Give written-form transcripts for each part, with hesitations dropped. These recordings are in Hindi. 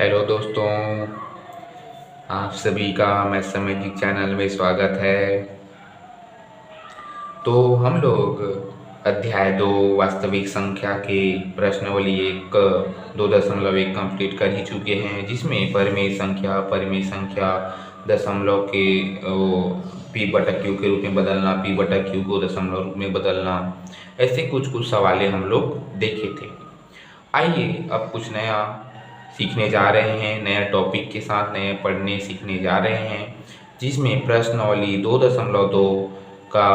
हेलो दोस्तों, आप सभी का मैथ मैजिक चैनल में स्वागत है। तो हम लोग अध्याय 2 वास्तविक संख्या के प्रश्नावली 1 2.1 कंप्लीट कर ही चुके हैं, जिसमें परिमेय संख्या दशमलव के पी बटा क्यू के रूप में बदलना, पी बटा क्यू को दशमलव रूप में बदलना, ऐसे कुछ सवालें हम लोग देखे थे। आइए अब कुछ नया सीखने जा रहे हैं, नया टॉपिक के साथ नए पढ़ने सीखने जा रहे हैं, जिसमें प्रश्नावली 2.2 का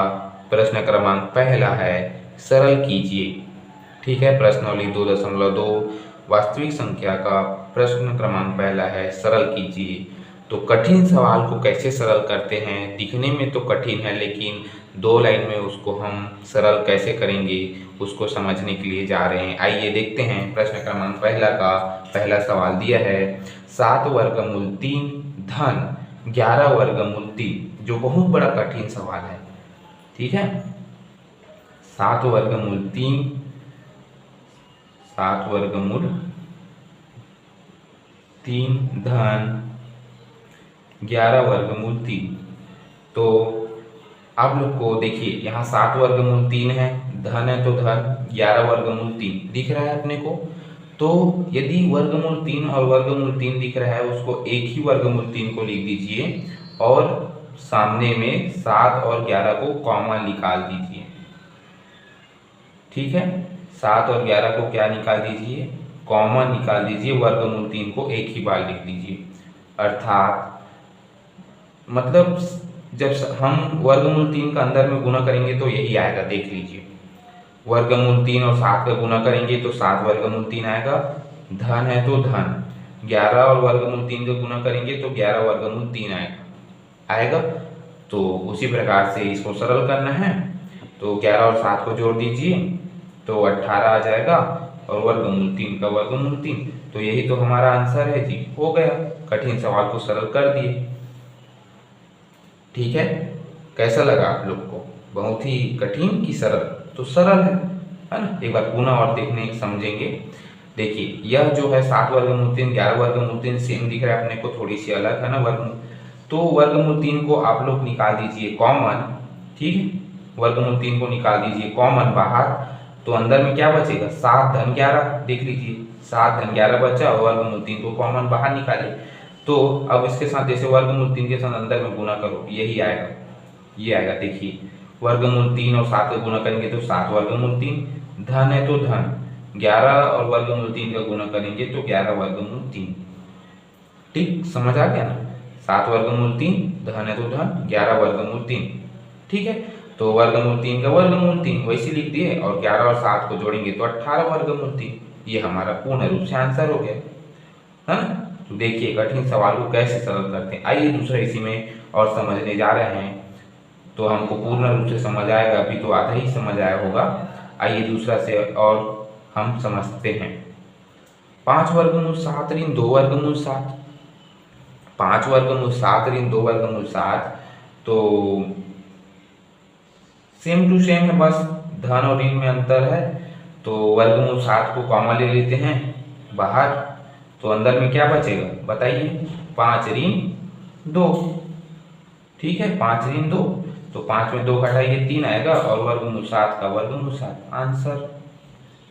प्रश्न क्रमांक पहला है, सरल कीजिए। ठीक है, प्रश्नावली 2.2 वास्तविक संख्या का प्रश्न क्रमांक पहला है, सरल कीजिए। तो कठिन सवाल को कैसे सरल करते हैं, दिखने में तो कठिन है, लेकिन 2 लाइन में उसको हम सरल कैसे करेंगे उसको समझने के लिए जा रहे हैं। आइए देखते हैं प्रश्न क्रमांक पहला का पहला सवाल दिया है, 7 वर्गमूल 3 धन 11 वर्गमूल 3, जो बहुत बड़ा कठिन सवाल है। ठीक है, 7 वर्गमूल 3, 7 वर्गमूल 3 धन 11 वर्गमूल 3। तो आप लोग को देखिए, यहाँ 7 वर्गमूल 3 है, धन है तो धन, 11 वर्गमूल 3 दिख रहा है अपने को। तो यदि वर्गमूल 3 और वर्गमूल 3 दिख रहा है, उसको एक ही वर्गमूल 3 को लिख दीजिए और सामने में 7 और 11 को कॉमा निकाल दीजिए। ठीक है, 7 और 11 को क्या निकाल दीजिए, कॉमा निकाल दीजिए, वर्गमूल 3 को एक ही बार लिख दीजिए। अर्थात मतलब जब हम वर्गमूल 3 का अंदर में गुना करेंगे तो यही आएगा, देख लीजिए। वर्गमूल 3 और 7 का गुना करेंगे तो 7 वर्गमूल 3 आएगा, धन है तो धन, 11 और वर्गमूल 3 का गुना करेंगे तो 11 वर्गमूल 3 आएगा। तो उसी प्रकार से इसको सरल करना है, तो 11 और 7 को जोड़ दीजिए तो 18 आ जाएगा, और वर्गमूल 3 का वर्गमूल 3। तो यही तो हमारा आंसर है जी, हो गया, कठिन सवाल को सरल कर दिए। ठीक है, कैसा लगा आप लोग को, बहुत ही कठिन की सरल? तो सरल है ना। एक बार पुनः और देखने समझेंगे। देखिए, यह जो है 7 वर्गमूल 3 11 वर्गमूल 3 सेम दिख रहा है अपने को, थोड़ी सी अलग है ना वर्गमूल। तो वर्गमूल 3 को आप लोग निकाल दीजिए कॉमन। ठीक है, वर्गमूल 3 को निकाल दीजिए कॉमन बाहर, तो अंदर में क्या बचेगा, 7 धन 11, देख लीजिए 7 धन 11 बचा, और वर्गमूल 3 को कॉमन बाहर निकालिए। तो अब इसके साथ जैसे वर्गमूल 3 के साथ अंदर में गुना करो, यही आएगा, ये आएगा। देखिए, वर्गमूल 3 और 7 का गुना करेंगे तो 7 वर्गमूल 3, धन है तो धन, 11 और वर्गमूल 3 का गुना करेंगे तो 11 वर्गमूल 3। ठीक, समझ आ गया ना, 7 वर्गमूल 3, धन है तो धन, 11 वर्गमूल 3। ठीक है, तो वर्गमूल 3 का वर्गमूल 3 वैसे लिख दिए, और 11 और 7 को जोड़ेंगे तो 18 वर्गमूल 3। ये हमारा पूर्ण रूप से आंसर हो गया, है ना। तो देखिए, कठिन सवाल को कैसे सरल करते हैं। आइए दूसरा इसी में और समझने जा रहे हैं, तो हमको पूर्ण रूप से समझ आएगा, अभी तो आधा ही समझ आया होगा। आइए दूसरा से और हम समझते हैं। 5 वर्गमूल 7 ऋण 2 वर्गमूल 7, 5 वर्गमूल 7 ऋण 2 वर्गमूल 7, तो सेम टू सेम है, बस धन और ऋण में अंतर है। तो वर्गमूल 7 को कॉमन ले लेते हैं बाहर, तो अंदर में क्या बचेगा बताइए, 5 ऋण 2। ठीक है, 5 ऋण 2, तो 5 में 2 घटाइए 3 आएगा, और वर्गमूल 7 का वर्गमूल 7 आंसर।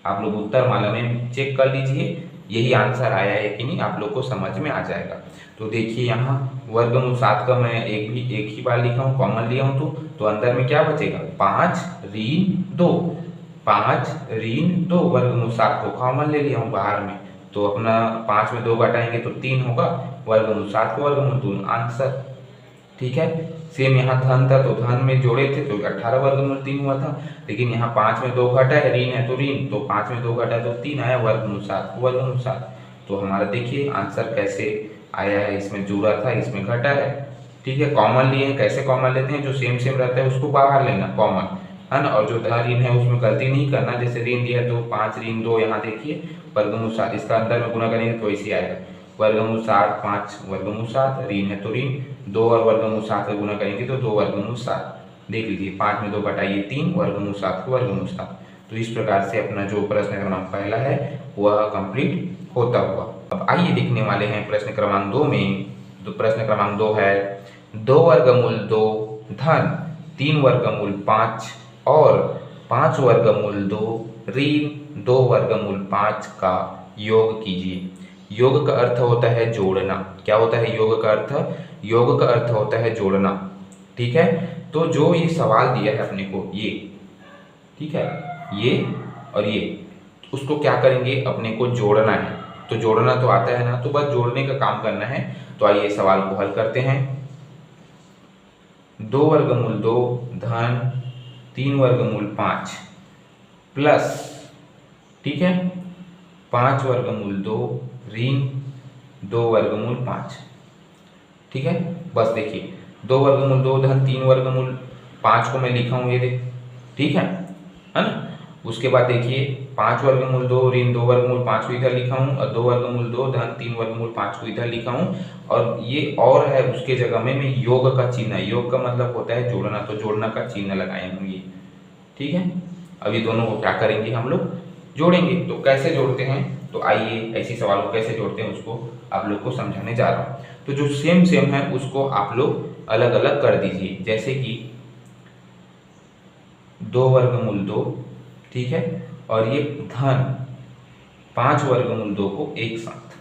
आप लोग उत्तर माला में चेक कर लीजिए, यही आंसर आया है कि नहीं, आप लोग को समझ में आ जाएगा। तो देखिए, यहाँ वर्गमूल 7 का मैं एक ही बार लिखा हूँ, कॉमन लिया हूँ, तो अंदर में क्या बचेगा, 5 ऋण 2, 5 ऋण 2, वर्गमूल 7 को कॉमन ले लिया हूँ बाहर में, तो अपना 5 में 2 घटाएंगे तो 3 होगा, वर्गमूल 7 को वर्गमूल 2 आंसर। ठीक है, सेम यहाँ धन था तो धन में जोड़े थे तो 18 वर्गमूल 3 हुआ था, लेकिन यहाँ 5 में 2 घटा है, ऋण है तो ऋण, तो 5 में 2 घटा तो 3 आया, वर्गमूल 7 वर्गमूल 7। तो हमारा देखिए आंसर कैसे आया है, इसमें जुड़ा था, इसमें घटा है। ठीक है, कॉमन लिए हैं, कैसे कॉमन लेते हैं, जो सेम सेम रहता है उसको बाहर लेना कॉमन, है ना। और जो धन ऋण है उसमें गलती नहीं करना, जैसे ऋण दिया तो 5 ऋण 2, यहाँ देखिए वर्गमूल 7, इसका अंदर में गुना करेंगे तो ऐसे आएगा, वर्गमूल 7 5 वर्गमूल 7, ऋण है तो ऋण 2, और वर्गमूल 7 का गुना करेंगे तो 2 वर्गमूल 7। देख लीजिए, 5 में 2 घटाइए 3, वर्गमूल 7 को वर्गमूल 7। तो इस प्रकार से अपना जो प्रश्न क्रमांक पहला है वह कंप्लीट होता हुआ। अब आइए देखने वाले हैं प्रश्न क्रमांक 2 में। तो प्रश्न क्रमांक 2 है 2 वर्गमूल 2 धन 3 वर्गमूल 5 और 5 वर्गमूल 2 ऋण 2 वर्गमूल 5 का योग कीजिए। योग का अर्थ होता है जोड़ना। क्या होता है योग का अर्थ? योग का अर्थ होता है जोड़ना। ठीक है, तो जो ये सवाल दिया है अपने को, ये ठीक है, ये और ये, उसको क्या करेंगे, अपने को जोड़ना है। तो जोड़ना तो आता है ना, तो बस जोड़ने का काम करना है। तो आइए सवाल को हल करते हैं। 2 वर्गमूल 2 धन 3 वर्गमूल 5 प्लस, ठीक है, 5 वर्गमूल 2 ऋण 2 वर्गमूल 5। ठीक है, बस देखिए 2 वर्गमूल 2 धन 3 वर्गमूल 5 को मैं लिखा हूँ, ये देख, ठीक है ना। उसके बाद देखिए 5 वर्गमूल 2 ऋण 2 वर्गमूल 5 को इधर लिखा हूँ और 2 वर्गमूल 2 धन 3 वर्गमूल 5 को इधर लिखा हूँ। और ये और है उसके जगह में मैं योग का चिन्ह, योग का मतलब होता है जोड़ना, तो जोड़ना का चिन्ह लगाए हूँ ये। ठीक है, अभी दोनों को क्या करेंगे, हम लोग जोड़ेंगे। तो कैसे जोड़ते हैं, तो आइए ऐसी सवाल को कैसे जोड़ते हैं उसको आप लोग को समझाने जा रहा हूँ। तो जो सेम सेम है उसको आप लोग अलग अलग कर दीजिए। जैसे कि 2 वर्गमूल 2, ठीक है, और ये धन 5 वर्गमूल 2 को एक साथ,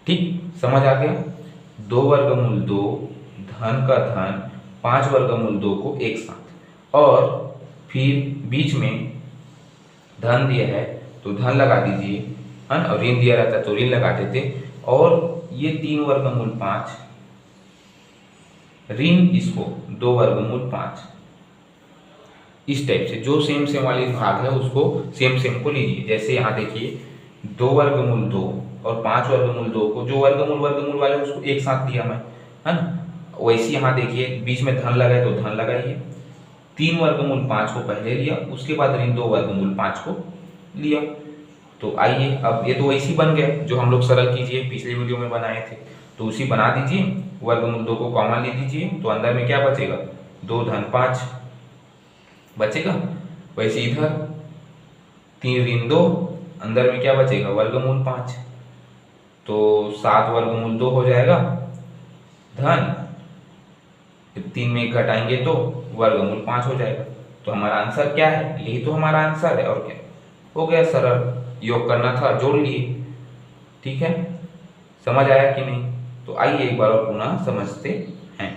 ठीक, समझ आ गया। 2 वर्गमूल 2 धन का धन 5 वर्गमूल 2 को एक साथ, और फिर बीच में धन दिया है तो धन लगा दीजिए, है ना, और ऋण दिया रहता है तो ऋण लगा देते। और ये 3 वर्गमूल 5 ऋण इसको 2 वर्गमूल 5, इस टाइप से जो सेम सेम वाली भाग है उसको सेम सेम को लीजिए। जैसे यहाँ देखिए 2 वर्गमूल 2 और 5 वर्गमूल 2 को जो वर्गमूल वर्गमूल वाले उसको एक साथ लिया मैं, है ना। वैसे यहाँ देखिए बीच में धन लगाए तो धन लगाइए। 3 वर्गमूल 5 को पहले लिया, उसके बाद ऋण 2 वर्गमूल 5 को लिया। तो आइए अब ये तो वैसे ही बन गया जो हम लोग सरल कीजिए पिछले वीडियो में बनाए थे, तो उसी बना दीजिए। वर्गमूल 2 को कॉमन ले दीजिए तो अंदर में क्या बचेगा, 2 धन 5 बचेगा। वैसे इधर 3 ऋण 2, अंदर में क्या बचेगा, वर्गमूल 5, तो 7 वर्गमूल 2 हो जाएगा धन, 3 में घटाएंगे तो वर्गमूल 5 हो जाएगा। तो हमारा आंसर क्या है, यही तो हमारा आंसर है। और क्या हो गया, सरल, योग करना था जोड़ लिए। ठीक है, समझ आया कि नहीं? तो आइए एक बार और पुनः समझते हैं।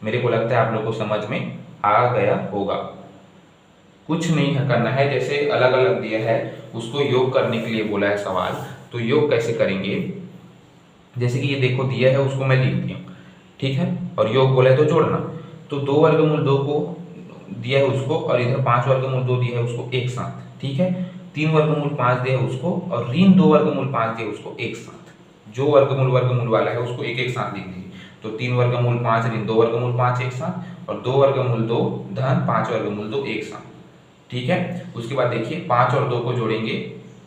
मेरे को लगता है आप लोग को समझ में आ गया होगा। कुछ नहीं करना है, जैसे अलग अलग दिया है उसको योग करने के लिए बोला है सवाल, तो योग कैसे करेंगे। जैसे कि ये देखो दिया है उसको मैं लिख दिया, ठीक है, और योग बोला है तो जोड़ना। तो 2 वर्गमूल 2 को दिया है उसको, और इधर 5 वर्गमूल 2 दिया है उसको एक साथ, ठीक है। 3 वर्गमूल 5 दिया है उसको, और ऋण 2 वर्गमूल 5 दिया है उसको एक साथ। जो वर्गमूल वर्गमूल वाला है उसको एक एक साथ लिख दीजिए। तो 3 वर्गमूल 5 ऋण 2 वर्गमूल 5 एक साथ, और 2 वर्गमूल 2 धन 5 वर्गमूल 2 एक साथ, ठीक है। उसके बाद देखिए 5 और 2 को जोड़ेंगे।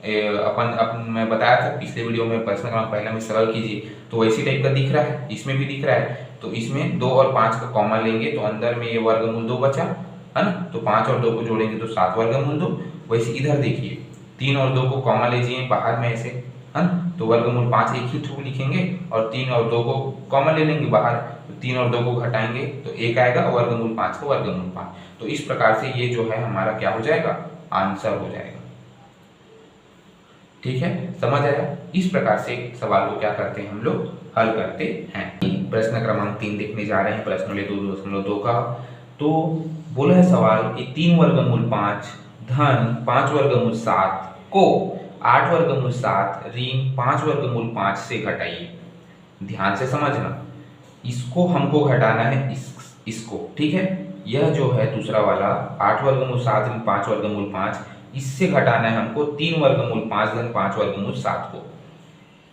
अपन मैं बताया था पिछले वीडियो में प्रश्न क्रमांक पहला में सरल कीजिए, तो वैसी टाइप का दिख रहा है, इसमें भी दिख रहा है। तो इसमें 2 और 5 का कॉमन लेंगे तो अंदर में ये वर्गमूल 2 बचा, है ना। तो 5 और 2 को जोड़ेंगे तो 7 वर्गमूल 2। वैसे इधर देखिए 3 और 2 को कॉमन लीजिए बाहर में ऐसे, है ना, तो वर्गमूल 5 एक ही थ्रू लिखेंगे, और 3 और 2 को कॉमन ले लेंगे बाहर, तो 3 और 2 को घटाएंगे तो 1 आएगा, वर्गमूल 5 को वर्गमूल 5। तो इस प्रकार से ये जो है हमारा क्या हो जाएगा, आंसर हो जाएगा। ठीक है, समझ आया। इस प्रकार से सवाल को क्या करते हैं हम लोग, हल करते हैं। प्रश्न क्रमांक 3 देखने जा रहे हैं, प्रश्न ले 2.2 का। तो बोला है सवाल कि 3 वर्गमूल 5 धन 5 वर्गमूल 7 को 8 वर्गमूल 7 ऋण 5 वर्गमूल 5 से घटाइए। ध्यान से समझना, इसको हमको घटाना है, इसको, ठीक है। यह जो है दूसरा वाला 8 वर्गमूल 7 ऋण 5 वर्गमूल 5, इससे घटाना है हमको 3 वर्गमूल 5 धन 5 वर्गमूल 7 को।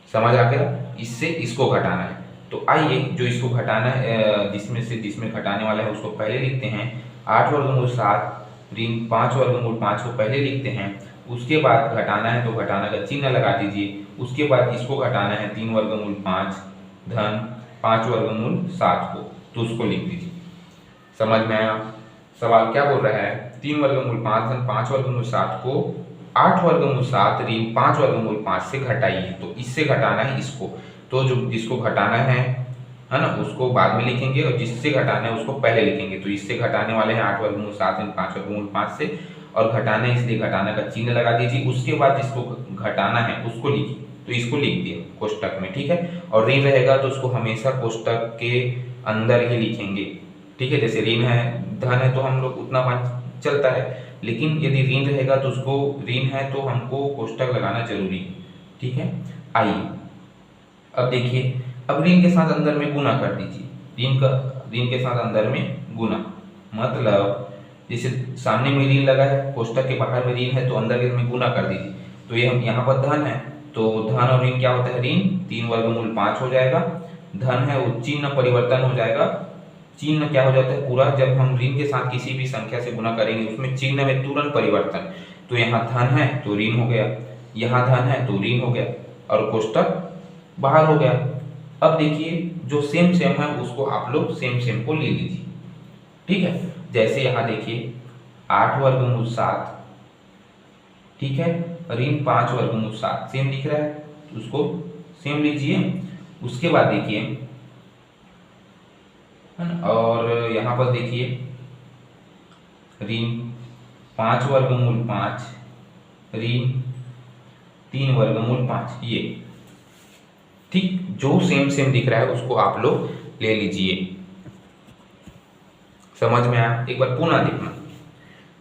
समझ आ गया, इससे इसको घटाना है। तो आइए जो इसको घटाना है, जिसमें घटाने वाला है उसको पहले लिखते हैं। 8 वर्गमूल 7 ऋण 5 वर्गमूल 5 को पहले लिखते हैं। उसके बाद घटाना है तो घटाना का चिन्ह लगा दीजिए। उसके बाद इसको घटाना है 3 वर्गमूल 5 धन 5 वर्गमूल 7 को, तो उसको लिख दीजिए। समझ में आया? सवाल क्या बोल रहा है, 3 वर्गमूल 5 धन 5 वर्गमूल 7 को 8 वर्गमूल 7 ऋण 5 वर्गमूल 5 से घटाइए। तो इससे घटाना है इसको, तो जो जिसको घटाना है ना, उसको बाद में लिखेंगे और जिससे घटाना है उसको पहले लिखेंगे। तो इससे घटाने वाले हैं 8 वर्गमूल 7 ऋण 5 वर्गमूल 5 से, और घटाना है इसलिए घटाना का चिन्ह लगा दीजिए। उसके बाद जिसको घटाना है उसको लिखिए, तो इसको लिख दिया कोष्टक में, ठीक है। और ऋण रहेगा तो उसको हमेशा कोष्टक के अंदर ही लिखेंगे, ठीक है। जैसे ऋण है, धन है तो हम लोग उतना चलता है, लेकिन यदि ऋण रहेगा तो उसको, ऋण है तो हमको कोष्टक लगाना जरूरी है, ठीक है। आइए अब देखिए, अब ऋण के साथ अंदर में गुना कर दीजिए। ऋण के साथ अंदर में गुना, मतलब जैसे सामने में ऋण लगा है, कोष्टक के बाहर में ऋण है तो अंदर में गुना कर दीजिए। तो ये हम यहाँ पर धन है, तो धन और ऋण क्या होता है, ऋण 3 वर्गमूल 5 हो जाएगा। धन है वो चिन्ह परिवर्तन हो जाएगा। चिन्ह क्या हो जाता है पूरा, जब हम ऋण के साथ किसी भी संख्या से गुना करेंगे उसमें चिन्ह में तुरंत परिवर्तन। तो यहाँ धन है तो ऋण हो गया, यहाँ धन है तो ऋण हो गया, और कोष्टक बाहर हो गया। अब देखिए जो सेम सेम है उसको आप लोग सेम सेम को ले लीजिए, ठीक है। जैसे यहाँ देखिए 8 वर्गमूल 7, ठीक है, ऋण 5 वर्गमूल 7 सेम दिख रहा है, तो उसको सेम लीजिए। उसके बाद देखिए, और यहाँ पर देखिए ऋण 5 वर्गमूल 5 ऋण 3 वर्गमूल 5, ये ठीक जो सेम सेम दिख रहा है उसको आप लोग ले लीजिए। समझ में आया? एक बार पुनः देखना,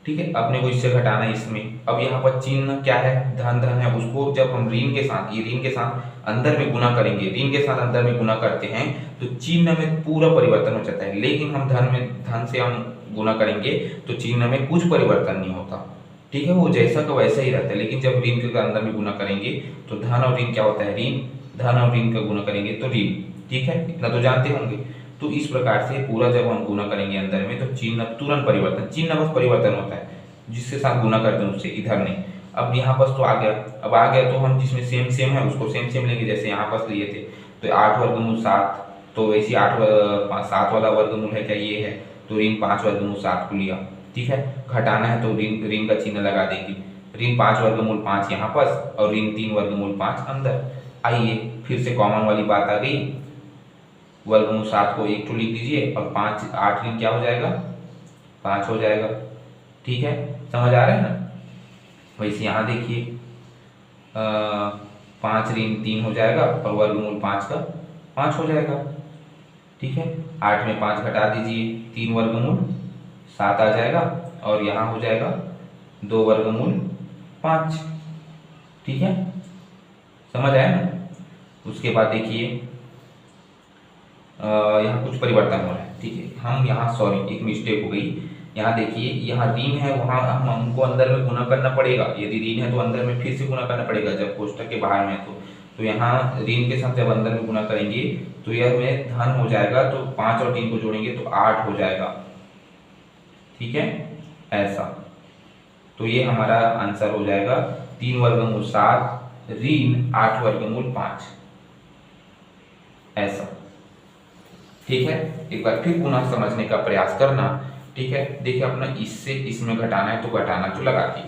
ठीक है। अपने को इससे घटाना है इसमें। अब यहाँ पर चिन्ह क्या है, धन धन है, उसको जब हम ऋण के साथ, ये ऋण के साथ अंदर में गुना करेंगे, ऋण के साथ अंदर में गुना करते हैं तो चिन्ह में पूरा परिवर्तन हो जाता है। लेकिन हम धन से हम गुना करेंगे तो चिन्ह में कुछ परिवर्तन नहीं होता, ठीक है, वो जैसा का वैसा ही रहता है। लेकिन जब ऋण के अंदर में गुना करेंगे तो धन और ऋण क्या होता है, ऋण, धन और ऋण का गुना करेंगे तो ऋण, ठीक है, इतना तो जानते होंगे। तो इस प्रकार से पूरा जब हम गुना करेंगे अंदर में तो चिन्ह तुरंत परिवर्तन, चिन्ह बस परिवर्तन होता है, जिसके साथ गुना करते हैं उससे, इधर नहीं। अब यहाँ पर तो आ गया, अब आ गया तो हम जिसमें सेम सेम है उसको सेम सेम लेंगे। जैसे यहाँ पर लिए थे तो 8 वर्गमूल 7, तो वैसे 7 वाला वर्गमूल है क्या, ये है, तो ऋण 5 वर्गमूल 7 को लिया, ठीक है। घटाना है तो ऋण का चिन्ह लगा देंगे। ऋण 5 वर्गमूल 5 यहाँ पर और ऋण 3 वर्गमूल 5 अंदर। आइए फिर से कॉमन वाली बात आ गई, वर्गमूल 7 को 1 लिख दीजिए और 5 8 ऋण क्या हो जाएगा, 5 हो जाएगा, ठीक है। समझ आ रहा है ना? वैसे यहाँ देखिए 5 ऋण 3 हो जाएगा और वर्गमूल 5 का 5 हो जाएगा, ठीक है। 8 में 5 घटा दीजिए, 3 वर्गमूल 7 आ जाएगा और यहाँ हो जाएगा 2 वर्गमूल 5, ठीक है। समझ आया ना? उसके बाद देखिए यहाँ कुछ परिवर्तन हो रहा है, ठीक है। हम यहाँ, सॉरी एक मिस्टेक हो गई, यहाँ देखिए, यहाँ ऋण है वहाँ हमको अंदर में गुना करना पड़ेगा। यदि ऋण है तो अंदर में फिर से गुना करना पड़ेगा जब कोष्टक के बाहर में है तो यहाँ ऋण के साथ जब अंदर में गुना करेंगे तो यह में धन हो जाएगा, तो 5 और 3 को जोड़ेंगे तो 8 हो जाएगा, ठीक है, ऐसा। तो ये हमारा आंसर हो जाएगा 3 वर्गमूल 7 ऋण 8 वर्गमूल 5, ऐसा, ठीक है। एक बार फिर पुनः समझने का प्रयास करना, ठीक है। देखिए अपना इससे इसमें घटाना है तो घटाना तो लगा दिए।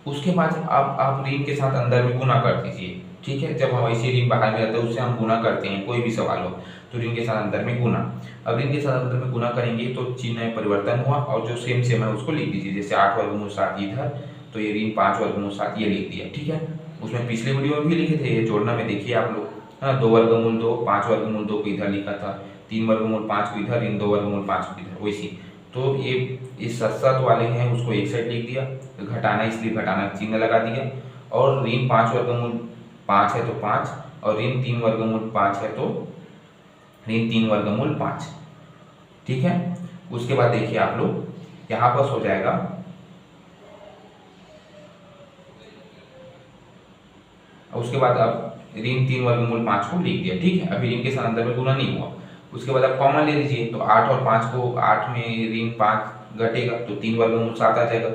उसके बाद अब आप ऋण के साथ अंदर में गुना कर दीजिए, ठीक है। जब हम ऐसे ऋण बाहर में रहता है उससे हम गुना करते हैं, कोई भी सवाल हो तो ऋण के साथ अंदर में गुना। अब ऋण के साथ अंदर में गुना करेंगे तो चिन्ह में परिवर्तन हुआ और जो सेम सेम है उसको लिख दीजिए। जैसे 8 वर्गमूल 7 इधर, तो ये ऋण 5 वर्गमूल 7 ये लिख दिया, ठीक है। उसमें पिछले वीडियो में भी लिखे थे, ये जोड़ना में देखिए आप लोग, हाँ, 2 वर्गमूल 2, 5 वर्गमूल 2 को इधर लिखा था, 3 वर्गमूल 5 को इधर, इन 2 वर्गमूल 5 को इधर, वैसी। तो ये इस सत वाले हैं उसको एक साइड लिख दिया, घटाना इसलिए घटाना चिन्ह लगा दिया, और ऋण 5 वर्गमूल 5 है तो 5, और ऋण 3 वर्गमूल 5 है तो ऋण 3 वर्गमूल 5, ठीक है। उसके बाद देखिए आप लोग यहाँ पर हो जाएगा, उसके बाद अब ऋण 3 वर्गमूल 5 को लिख दिया, ठीक है। अभी ऋण के साथ अंदर में गुना नहीं हुआ। उसके बाद आप कॉमन ले लीजिए, तो 8 और 5 को, 8 में ऋण 5 घटेगा तो 3 वर्गमूल 7 आ जाएगा,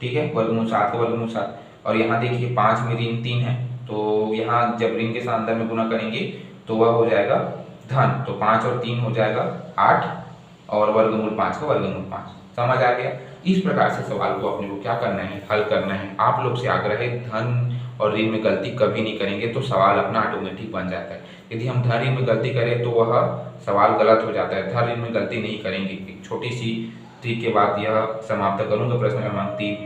ठीक है, वर्गमूल 7 का वर्गमूल 7। और यहाँ देखिए 5 में ऋण 3 है, तो यहाँ जब ऋण के साथ अंदर में गुना करेंगे तो वह हो जाएगा धन, तो 5 और 3 हो जाएगा 8 और वर्गमूल 5 का वर्गमूल 5। समझ आ गया? इस प्रकार से सवाल को अपने को क्या करना है, हल करना है। आप लोग से आग्रह है, धन और ऋण में गलती कभी नहीं करेंगे तो सवाल अपना ऑटोमेटिक बन जाता है। यदि हम धन ऋण में गलती करें तो वह सवाल गलत हो जाता है। धन ऋण में गलती नहीं करेंगे। एक छोटी सी ट्रिक के बाद यह समाप्त करूंगा। प्रश्न क्रमांक 3,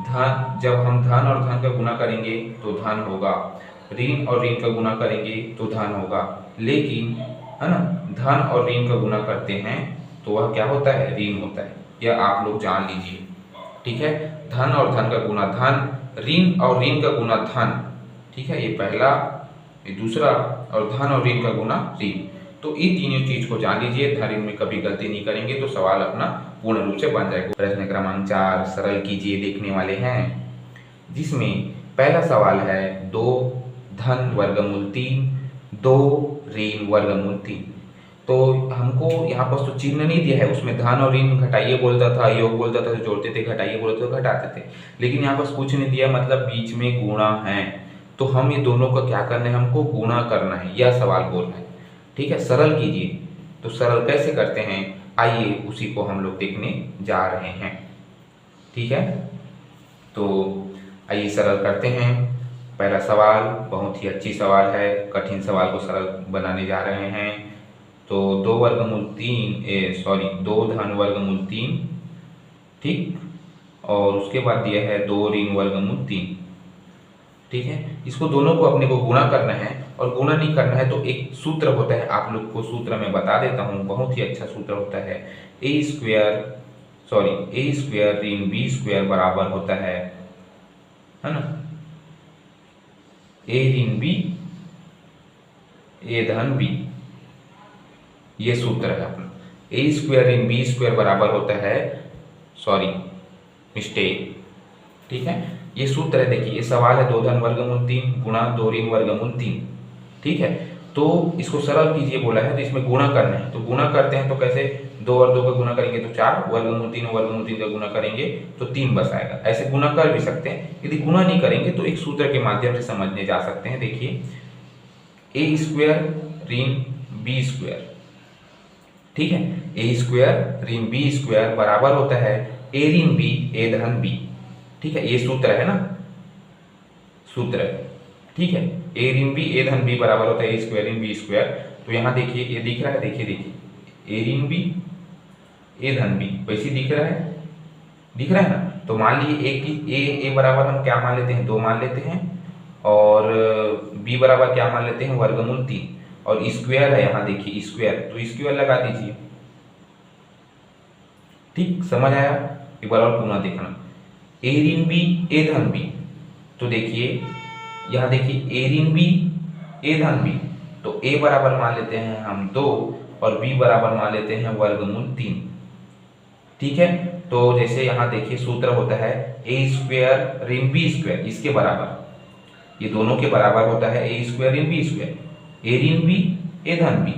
धन, जब हम धन और धन का गुणा करेंगे तो धन होगा, ऋण और ऋण का गुणा करेंगे तो धन होगा, लेकिन है ना, धन और ऋण का गुणा करते हैं तो वह क्या होता है, ऋण होता है। यह आप लोग जान लीजिए, ठीक है। धन और धन का गुणा धन, ऋण और ऋण का गुणा धन, ठीक है, ये पहला, ये दूसरा, और धन और ऋण का गुणा ऋण। तो इन तीनों चीज को जान लीजिए, धन ऋण में कभी गलती नहीं करेंगे तो सवाल अपना पूर्ण रूप से बन जाएगा। प्रश्न क्रमांक 4 सरल कीजिए देखने वाले हैं, जिसमें पहला सवाल है 2 धन वर्गमूल 3 2 ऋण वर्गमूल 3। तो हमको यहाँ पर तो चिन्ह नहीं दिया है, उसमें धन और ऋण घटाइए बोलता था, योग बोलता था तो जोड़ते थे, घटाइए बोलते तो घटाते थे, लेकिन यहाँ पर कुछ नहीं दिया, मतलब बीच में गुणा है। तो हम ये दोनों का क्या करना है, हमको गुणा करना है, यह सवाल बोल रहा है, ठीक है। सरल कीजिए, तो सरल कैसे करते हैं, आइए उसी को हम लोग देखने जा रहे हैं, ठीक है। तो आइए सरल करते हैं। पहला सवाल बहुत ही अच्छी सवाल है, कठिन सवाल को सरल बनाने जा रहे हैं। तो 2 धन वर्गमूल 3, ठीक, और उसके बाद दिया है 2 ऋण वर्गमूल 3, ठीक है। इसको दोनों को अपने को गुणा करना है, और गुणा नहीं करना है तो एक सूत्र होता है, आप लोग को सूत्र मैं बता देता हूँ, बहुत ही अच्छा सूत्र होता है। ए स्क्वायर ऋण बी स्क्वायर बराबर होता है ना, ए ऋण बी ए धन बी, ये सूत्र है अपना। ए स्क्वायर ऋण बी स्क्वायर बराबर होता है, मिस्टेक, ठीक है, ये सूत्र है। देखिए ये सवाल है 2 धन वर्गमूल 3 गुणा 2 ऋण वर्गमूल 3, ठीक है। तो इसको सरल कीजिए बोला है, तो इसमें गुणा करना है, तो गुणा करते हैं तो कैसे, 2 और 2 का गुणा करेंगे तो 4, वर्गमूल 3 और वर्गमूल 3 का गुणा करेंगे तो 3 बस आएगा। ऐसे गुणा कर भी सकते हैं, यदि गुणा नहीं करेंगे तो एक सूत्र के माध्यम से समझने जा सकते हैं। देखिए ए स्क्वायर ऋण बी स्क्वायर, ठीक है, ए स्क्वायर ऋण बी स्क्वायर बराबर होता है ए ऋण बी ए धन बी, ठीक है, ये सूत्र है ना, सूत्र है, ठीक है। ए ऋण बी ए धन बी बराबर होता है ए स्क्वायर ऋण बी स्क्वायर। तो यहाँ देखिए ये दिख रहा है, देखिए ए ऋण बी ए धन बी वैसे दिख रहा है ना। तो मान लीजिए ए बराबर हम क्या मान लेते हैं, 2 मान लेते हैं, और बी बराबर क्या मान लेते हैं, वर्गमूल 3, और स्क्वायर है यहाँ देखिए स्क्वायर, तो स्क्वायर लगा दीजिए, ठीक, समझ आया। एक बार और पुनः देखना, ए ऋण बी ए धन बी, तो देखिए यहाँ देखिए ए ऋण बी ए धन बी, तो ए बराबर मान लेते हैं हम 2 और बी बराबर मान लेते हैं वर्गमूल 3, ठीक है। तो जैसे यहाँ देखिए सूत्र होता है ए स्क्वायर ऋण बी स्क्वायर, इसके बराबर, ये दोनों के बराबर होता है ए स्क्वायर ऋण बी स्क्वायर, ए ऋण बी ए धन बी,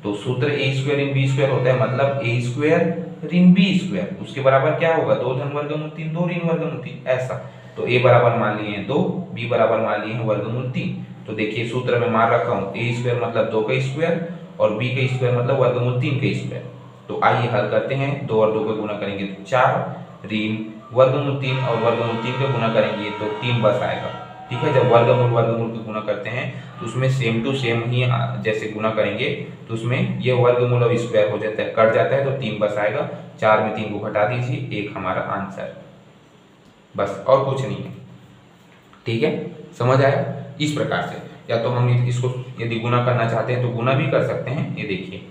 तो सूत्र ए स्क्वायर ऋण बी स्क्वायर होता है, मतलब ए स्क्वायर ऋण बी स्क्वायर, उसके बराबर क्या होगा, 2 धन वर्गमूल 3 2 ऋण वर्गमूल 3, ऐसा। तो ए बराबर मान लिए हैं 2, बी बराबर मान लिए हैं वर्गमूल 3। तो देखिए सूत्र में मान रखा हूँ ए स्क्वायर मतलब 2 का स्क्वायर और बी का स्क्वायर मतलब वर्गमूल 3 का स्क्वायर। तो आइए हल करते हैं, 2 और 2 का गुणा करेंगे तो 4 ऋण वर्गमूल 3 और वर्गमूल 3 का गुणा करेंगे तो 3 बस आएगा, ठीक है। जब वर्गमूल का गुणा करते हैं तो उसमें सेम टू सेम ही जैसे गुणा करेंगे तो उसमें ये वर्गमूल और स्क्वायर हो जाता है, कट जाता है, तो 3 बस आएगा। 4 में 3 को घटा दीजिए, 1 हमारा आंसर, बस और कुछ नहीं है, ठीक है, समझ आया। इस प्रकार से या तो हम इसको यदि गुणा करना चाहते हैं तो गुणा भी कर सकते हैं। ये देखिए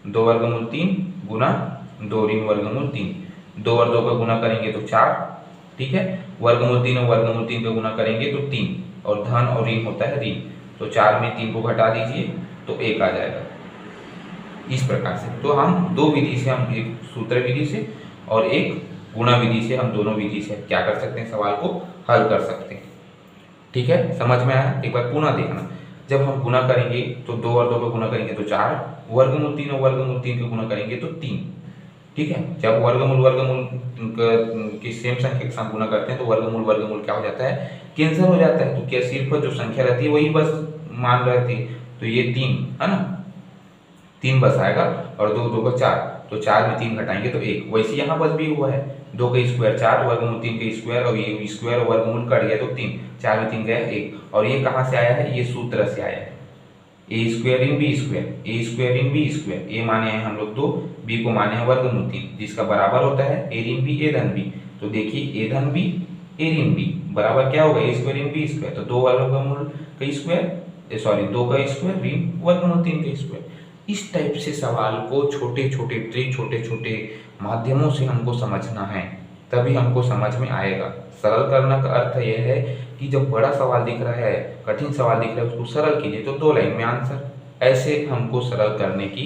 2 वर्गमूल 3 गुणा 2 ऋण वर्गमूल 3, 2 और 2 का गुणा करेंगे तो 4, ठीक है, वर्गमूल 3 और वर्गमूल 3 का गुणा करेंगे तो 3, और धन और ऋण होता है ऋण, तो 4 में 3 को घटा दीजिए तो 1 आ जाएगा, इस प्रकार से। तो हम 2 विधि से, हम एक सूत्र विधि से और एक गुणा विधि से, हम दोनों विधि से क्या कर सकते हैं, सवाल को हल कर सकते हैं, ठीक है, समझ में आया। एक बार पुनः देखना, जब हम गुणा करेंगे तो 2 और 2 का गुणा करेंगे तो 4, वर्गमूल 3 और वर्गमूल 3 का गुणा करेंगे तो 3, ठीक है। जब वर्गमूल की सेम संख्या के साथ गुणा करते हैं तो वर्गमूल क्या हो जाता है, कैंसिल हो जाता है। तो क्या सिर्फ जो संख्या रहती है वही बस मान रहती है, तो ये 3 है ना, 3 बस आएगा, और 2 2 का 4, तो 4 में 3 घटाएंगे तो 1, वैसे यहाँ बस भी हुआ है, 2 का स्क्वायर 4, वर्गमूल 3 का स्क्वायर, और ये स्क्वायर वर्गमूल कट गया तो 3, 4 में 3 गया 1। और ये कहाँ से आया है? ये सूत्र से आया है, ए square in B square, A square in B square. ए माने हैं हम लोग 2, बी को माने हैं वर्गमूल 3, जिसका बराबर होता है ए ऋण बी ए धन बी। तो देखिए ए धन बी ए ऋण बी बराबर क्या होगा? ए स्क्वायर इन बी स्क्वायर। तो 2 वर्गमूल का स्क्वायर, सॉरी 2 का स्क्वायर ऋण वर्गमूल 3 का स्क्वायर। इस टाइप से सवाल को छोटे छोटे ट्रिक, छोटे छोटे माध्यमों से हमको समझना है, तभी हमको समझ में आएगा। सरल करना का अर्थ यह है कि जब बड़ा सवाल दिख रहा है, कठिन सवाल दिख रहा है, उसको सरल कीजिए तो 2 लाइन में आंसर। ऐसे हमको सरल करने की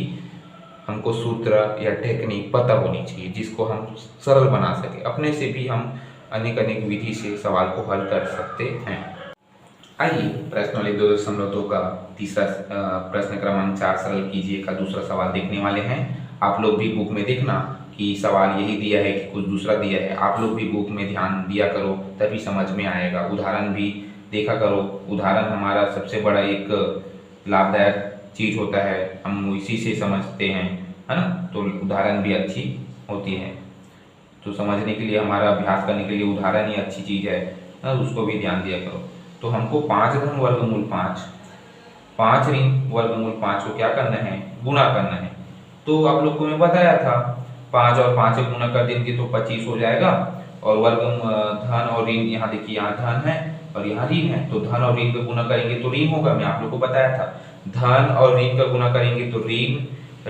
हमको सूत्र या टेक्निक पता होनी चाहिए, जिसको हम सरल बना सके। अपने से भी हम अनेक अनेक विधि से सवाल को हल कर सकते हैं। आइए प्रश्न वाले 2.2 का तीसरा प्रश्न क्रमांक 4 सरल कीजिए का दूसरा सवाल देखने वाले हैं। आप लोग भी बुक में देखना कि सवाल यही दिया है कि कुछ दूसरा दिया है। आप लोग भी बुक में ध्यान दिया करो, तभी समझ में आएगा। उदाहरण भी देखा करो, उदाहरण हमारा सबसे बड़ा एक लाभदायक चीज होता है, हम इसी से समझते हैं, है ना। तो उदाहरण भी अच्छी होती है, तो समझने के लिए, हमारा अभ्यास करने के लिए उदाहरण ही अच्छी चीज है ना, उसको भी ध्यान दिया करो। तो हमको 5 धन वर्गमूल 5, 5 ऋण वर्गमूल 5 को क्या करना है? गुणा करना है। तो आप लोग को मैं बताया था 5 और 5 से गुणा कर देंगे तो 25 हो जाएगा, और वर्ग धन और ऋण, यहाँ देखिए यहाँ धन है और यहाँ ऋण है, तो धन और ऋण का गुणा करेंगे तो ऋण होगा। मैं आप लोग को बताया था धन और ऋण का गुणा करेंगे तो ऋण,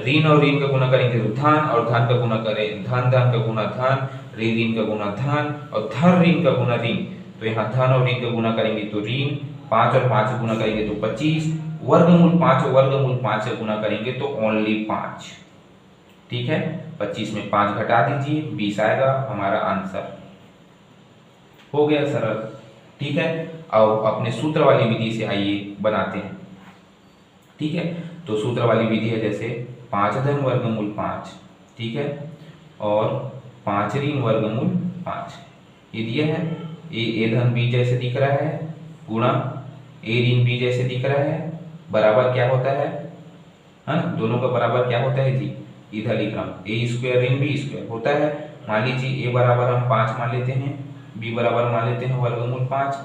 ऋण और ऋण का गुणा करेंगे तो धन, और धन का गुणा करें धन, धन का गुणा धन, ऋण ऋण का गुणा धन, और धन ऋण का गुणा ऋण। तो यहाँ धन और ऋण का गुणा करेंगे तो ऋण, 5 और 5 से गुणा करेंगे तो 25, वर्गमूल 5 और वर्गमूल 5 से गुणा करेंगे तो ओनली 5। ठीक है, 25 में 5 घटा दीजिए, 20 आएगा हमारा आंसर। हो गया सरल। ठीक है, अब अपने सूत्र वाली विधि से आइए बनाते हैं। ठीक है, तो सूत्र वाली विधि है जैसे 5 धन वर्गमूल 5, ठीक है, और 5 ऋण वर्गमूल 5। ये दिया है, ए धन बी जैसे दिख रहा है, गुणा ए ऋण बी जैसे दिख रहा है, बराबर क्या होता है ना, दोनों का बराबर क्या होता है जी? इधर लिख रहा हूँ ए स्क्वायर ऋण बी स्क्वायर होता है। मान लीजिए ए बराबर हम 5 मान लेते हैं, बी बराबर मान लेते हैं वर्गमूल 5।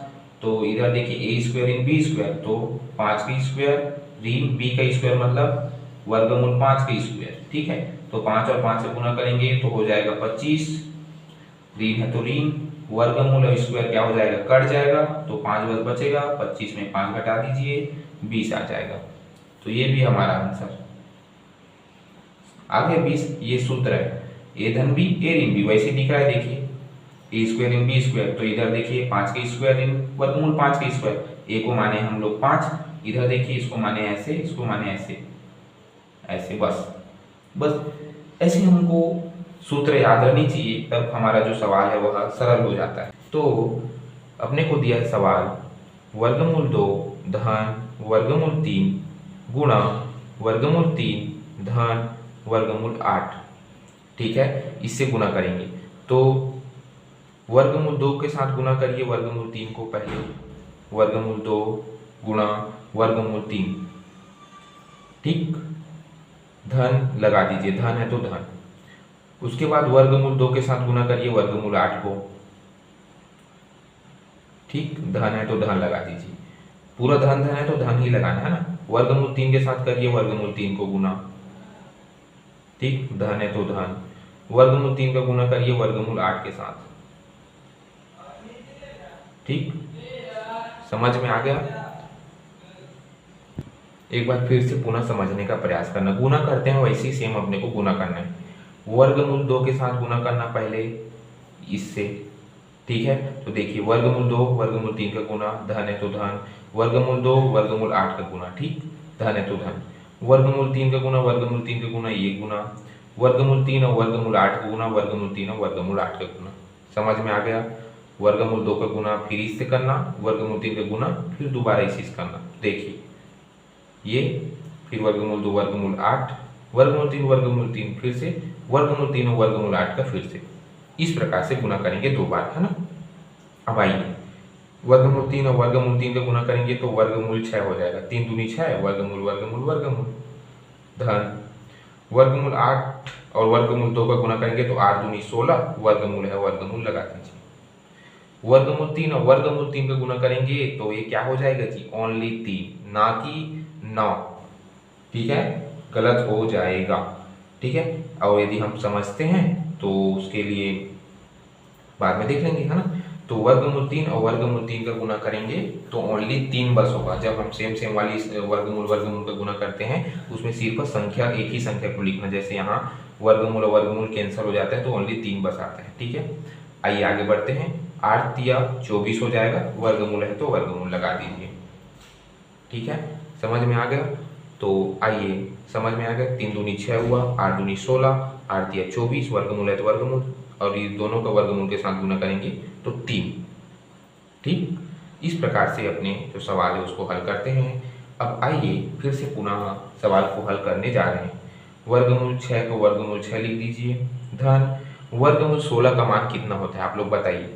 तो इधर देखिए ए स्क्वायर ऋण बी स्क्वायर, तो 5 का स्क्वायर ऋण बी का स्क्वायर मतलब वर्गमूल 5 का स्क्वायर। ठीक है, तो 5 और 5 से गुणा करेंगे तो हो जाएगा 25, ऋण है तो ऋण, वर्गमूल और स्क्वायर क्या हो जाएगा? कट जाएगा, तो 5 बस बचेगा, 25 में 5 घटा दीजिए, 20 आ जाएगा। तो ये भी हमारा आंसर। आगे 20, ये सूत्र है ए धन बी ए ऋण बी, वैसे दिख रहा है देखिए, ए स्क्वायर इन बी स्क्वायर। तो इधर देखिए 5 के स्क्वायर इन वर्गमूल 5 के स्क्वायर, ए को माने हम लोग 5, इधर देखिए इसको माने ऐसे, इसको माने ऐसे, ऐसे बस ऐसे हमको सूत्र याद रहनी चाहिए, तब हमारा जो सवाल है वह सरल हो जाता है। तो अपने को दिया है सवाल वर्गमूल 2 धन वर्गमूल 3 गुणा वर्गमूल 3 धन वर्गमूल 8। ठीक है, इससे गुणा करेंगे तो वर्गमूल 2 के साथ गुणा करिए वर्गमूल 3 को पहले, वर्गमूल 2 गुणा वर्गमूल 3। ठीक, धन लगा दीजिए, धन है तो धन। उसके बाद वर्गमूल 2 के साथ गुणा करिए वर्गमूल 8 को। ठीक, धन है तो धन लगा दीजिए, पूरा धन धन है तो धन ही लगाना है ना। वर्गमूल 3 के साथ करिए वर्गमूल 3 को गुणा। ठीक, धन है तो धन, वर्गमूल 3 का गुणा करिए वर्गमूल 8 के साथ। ठीक, समझ में आ गया? एक बार फिर से पुनः समझने का प्रयास करना। गुणा करते हैं वैसे ही सेम अपने को गुणा करना है। वर्गमूल 2 के साथ गुणा करना पहले इससे। ठीक है, तो देखिए वर्गमूल 2 वर्गमूल 3 का गुणा, धन है तो धन, वर्गमूल 2 वर्गमूल 8 का गुणा। ठीक, धन है तो धन, वर्गमूल 3 का गुणा वर्गमूल 3 का गुणा, ये गुणा, वर्गमूल 3 और वर्गमूल 8 का गुणा, वर्गमूल 3 और वर्गमूल 8 का गुणा। समझ में आ गया? वर्गमूल 2 का गुणा फिर इससे करना, वर्गमूल 3 का गुणा फिर दोबारा इसी से करना। देखिए ये, फिर वर्गमूल 2 वर्गमूल 8, वर्गमूल 3 वर्गमूल 3, फिर से वर्गमूल 3 और वर्गमूल 8 का फिर से। इस प्रकार से गुणा करेंगे 2 बार, है ना। अब आइए वर्गमूल 3 और वर्गमूल 3 का गुणा करेंगे तो वर्गमूल 6 हो जाएगा, 3 दूनी 6, वर्गमूल वर्गमूल वर्गमूल, धन वर्गमूल 8 और वर्गमूल 2 का गुना करेंगे तो 8 दूनी 16, वर्गमूल है वर्गमूल लगा दीजिए। वर्गमूल 3 और वर्गमूल 3 का गुना करेंगे तो ये क्या हो जाएगा जी, ओनली 3, ना कि 9। ठीक है, गलत हो जाएगा। ठीक है, और यदि हम समझते हैं तो उसके लिए बाद में देख लेंगे, है ना। तो वर्गमूल 3 और वर्गमूल 3 का गुना करेंगे तो ओनली 3 बस होगा। जब हम सेम वाली वर्गमूल वर्गमूल का गुना करते हैं उसमें सिर्फ संख्या, एक ही संख्या को लिखना। जैसे यहाँ वर्गमूल और वर्गमूल कैंसिल हो जाता है तो ओनली 3 बस आता है। ठीक है, आइए आगे बढ़ते हैं। 8 तिया 24 हो जाएगा, वर्गमूल है तो वर्गमूल लगा दीजिए। ठीक है, समझ में आ गया। तो आइए समझ में आ गया, 3 दूनी 6 हुआ, 8 दूनी 16, 8 तिया 24, वर्गमूल है तो वर्गमूल, और ये दोनों का वर्गमूल के साथ गुना करेंगे तो 3। ठीक, इस प्रकार से अपने जो सवाल है उसको हल करते हैं। अब आइए फिर से पुनः सवाल को हल करने जा रहे हैं। वर्गमूल 6 को वर्गमूल 6 लिख दीजिए, धन वर्गमूल 16 का मान कितना होता है आप लोग बताइए।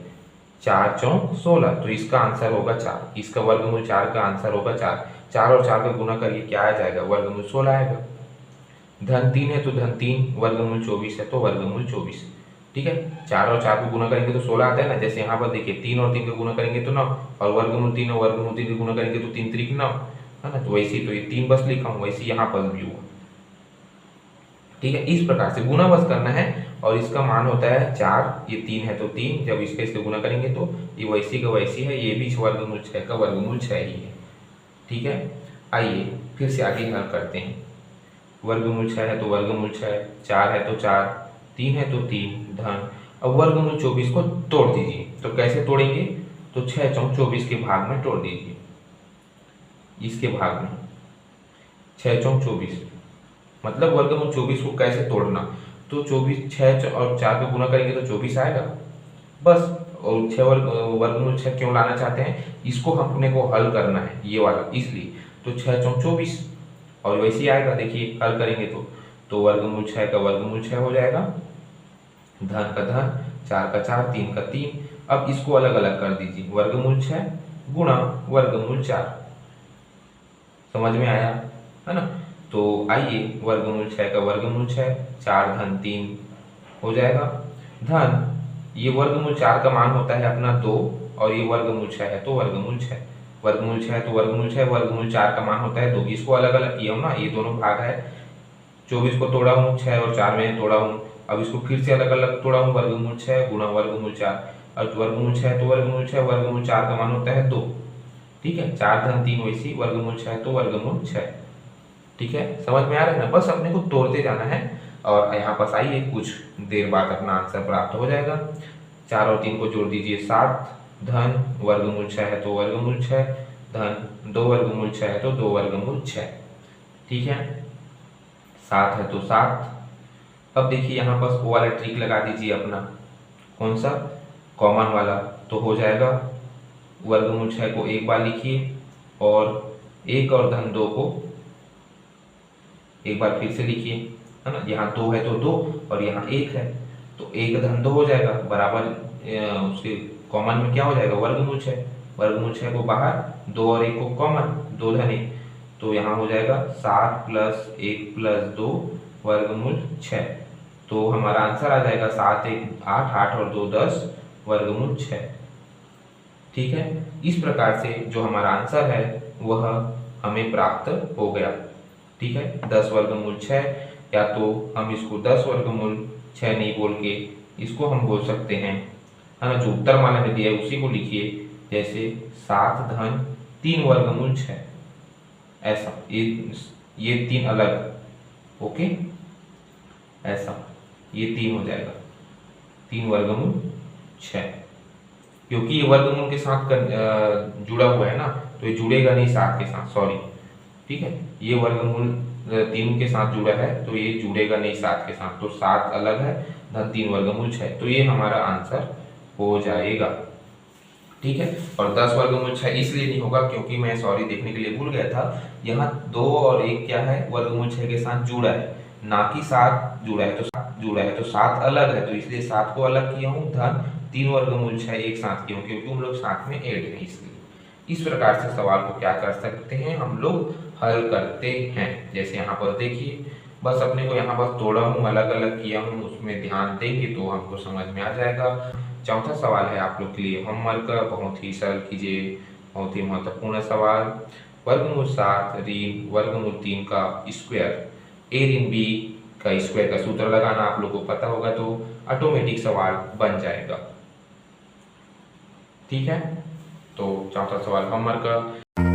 4 चौक 16, तो इसका आंसर होगा 4, इसका वर्गमूल 4 का आंसर होगा 4। 4 और 4 का गुना करिए, क्या आ जाएगा, वर्गमूल 16 आएगा। धन 3 है तो धन 3, वर्गमूल 24 है तो वर्गमूल 24। ठीक है, 4 और 4 को गुना करेंगे तो 16 आता है ना। जैसे यहाँ पर देखिए 3 और 3 का गुना करेंगे तो 9, और वर्गमूल 3 और वर्गमूल 3 का गुना करेंगे तो 3 त्रिक 9, है ना। तो वैसे तो ये 3 बस लिखा हूँ, वैसे यहाँ पर भी हुआ। ठीक है, इस प्रकार से गुना बस करना है, और इसका मान होता है 4, ये 3 है तो 3, जब इसका इससे गुना करेंगे तो ये वैसी का वैसी है, ये भी वर्गमूल 6 का वर्गमूल 6 ही है। ठीक है, आइए फिर से आगे हल करते हैं। वर्गमूल 6 है तो वर्गमूल 6, 4 है तो 4, 3 है तो 3, धन। अब वर्गमूल 24 को तोड़ दीजिए, तो कैसे तोड़ेंगे, तो 6 चौक 24 के भाग में तोड़ दीजिए, इसके भाग में 6 चौक 24, मतलब वर्गमूल 24 को कैसे तोड़ना, तो 24 6 और 4 का गुना करेंगे तो 24 आएगा बस। और 6 वर्गमूल 6 क्यों लाना चाहते हैं, इसको अपने को हल करना है ये वाला, इसलिए। तो 6 चौक 24, और वैसे ही आएगा, देखिए हल करेंगे तो वर्गमूल 6 का वर्गमूल 6 हो जाएगा, धन का धन, 4 का 4, 3 का 3। अब इसको अलग अलग कर दीजिए, वर्गमूल 6 गुणा वर्गमूल 4। समझ में आया, है ना। तो आइए वर्गमूल 6 का वर्गमूल 6, 4 धन 3 हो जाएगा, धन ये वर्गमूल 4 का मान होता है अपना 2, और ये वर्गमूल 6 है तो वर्गमूल 6, वर्गमूल 6 तो वर्गमूल 6, वर्गमूल 4 का मान होता है 2। इसको अलग अलग किया हूँ ना, ये दोनों भाग है, 24 को तोड़ा हूँ, 6 और 4 में तोड़ा हूँ। अब इसको फिर से अलग अलग तोड़ा हूँ, वर्गमूल 6 गुणा वर्गमूल 4, और वर्गमूल 6 तो वर्गमूल 6, वर्गमूल 4 का मान होता है 2। ठीक है, 4 धन 3 वैसी, वर्गमूल 6 तो वर्गमूल 6। ठीक है, समझ में आ रहा है ना, बस अपने को तोड़ते जाना है, और यहाँ पास आइए कुछ देर बाद अपना आंसर प्राप्त हो जाएगा। 4 और 3 को जोड़ दीजिए 7, धन वर्गमूल 6 है तो वर्गमूल 6, धन 2 वर्गमूल 6 है तो 2 वर्गमूल 6। ठीक है, 7 है तो 7। अब देखिए यहाँ पास वो वाला ट्रिक लगा दीजिए अपना, कौन सा, कॉमन वाला, तो हो जाएगा वर्गमूल 6 को एक बार लिखिए, और 1 और धन 2 को एक बार फिर से लिखिए, है ना। यहाँ 2 है तो 2, और यहाँ 1 है तो 1 धन 2 हो जाएगा, बराबर उसके कॉमन में क्या हो जाएगा, वर्गमूल 6। वर्गमूल 6 को बाहर, 2 और 1 को कॉमन, 2 धन 1, तो यहाँ हो जाएगा 7 प्लस 1 प्लस 2 वर्गमूल 6। तो हमारा आंसर आ जाएगा 7 1 8, 8 और 2 10, वर्गमूल 6। ठीक है, इस प्रकार से जो हमारा आंसर है वह हमें प्राप्त हो गया। ठीक है, 10 वर्गमूल 6, या तो हम इसको 10 वर्गमूल 6 नहीं बोल के इसको हम बोल सकते हैं, है ना। जो उत्तर माला में दिया है उसी को लिखिए, जैसे 7 धन 3 वर्गमूल 6, ऐसा, ये 3 अलग, ओके, ऐसा ये 3 हो जाएगा, 3 वर्गमूल 6, क्योंकि ये वर्गमूल के साथ जुड़ा हुआ है ना, तो ये जुड़ेगा नहीं 7 के साथ, सॉरी। ठीक है, ये वर्गमूल 3 के साथ जुड़ा है तो ये जुड़ेगा नहीं 7 के साथ, तो 7 अलग है, धन 3 वर्गमूल 6, तो ये हमारा आंसर हो जाएगा। ठीक है, और 10 वर्गमूल 6 इसलिए नहीं होगा क्योंकि मैं सॉरी देखने के लिए भूल गया था, यहाँ 2 और 1 क्या है, वर्गमूल 6 के साथ जुड़ा है, ना कि 7 जुड़ा है, तो 7 अलग है, तो इसलिए 7 को अलग किया हूँ, धन 3 वर्गमूल 6 एक साथ किया हूँ, क्योंकि हम लोग साथ में ऐड है, इसलिए। इस प्रकार से सवाल को क्या कर सकते हैं हम लोग, हल करते हैं। जैसे यहाँ पर देखिए, बस अपने को यहाँ बस तोड़ा हूँ, अलग अलग किया हूँ, उसमें ध्यान देंगे तो हमको समझ में आ जाएगा। चौथा सवाल है आप लोग के लिए होमवर्क का, बहुत ही सरल कीजिए, बहुत ही महत्वपूर्ण सवाल। वर्गमूल 7 ऋण वर्गमूल 3 का स्क्वायर ए ऋण बी का स्क्वायर का सूत्र लगाना आप लोग को पता होगा तो ऑटोमेटिक सवाल बन जाएगा। ठीक है, तो चौथा सवाल होमवर्क का।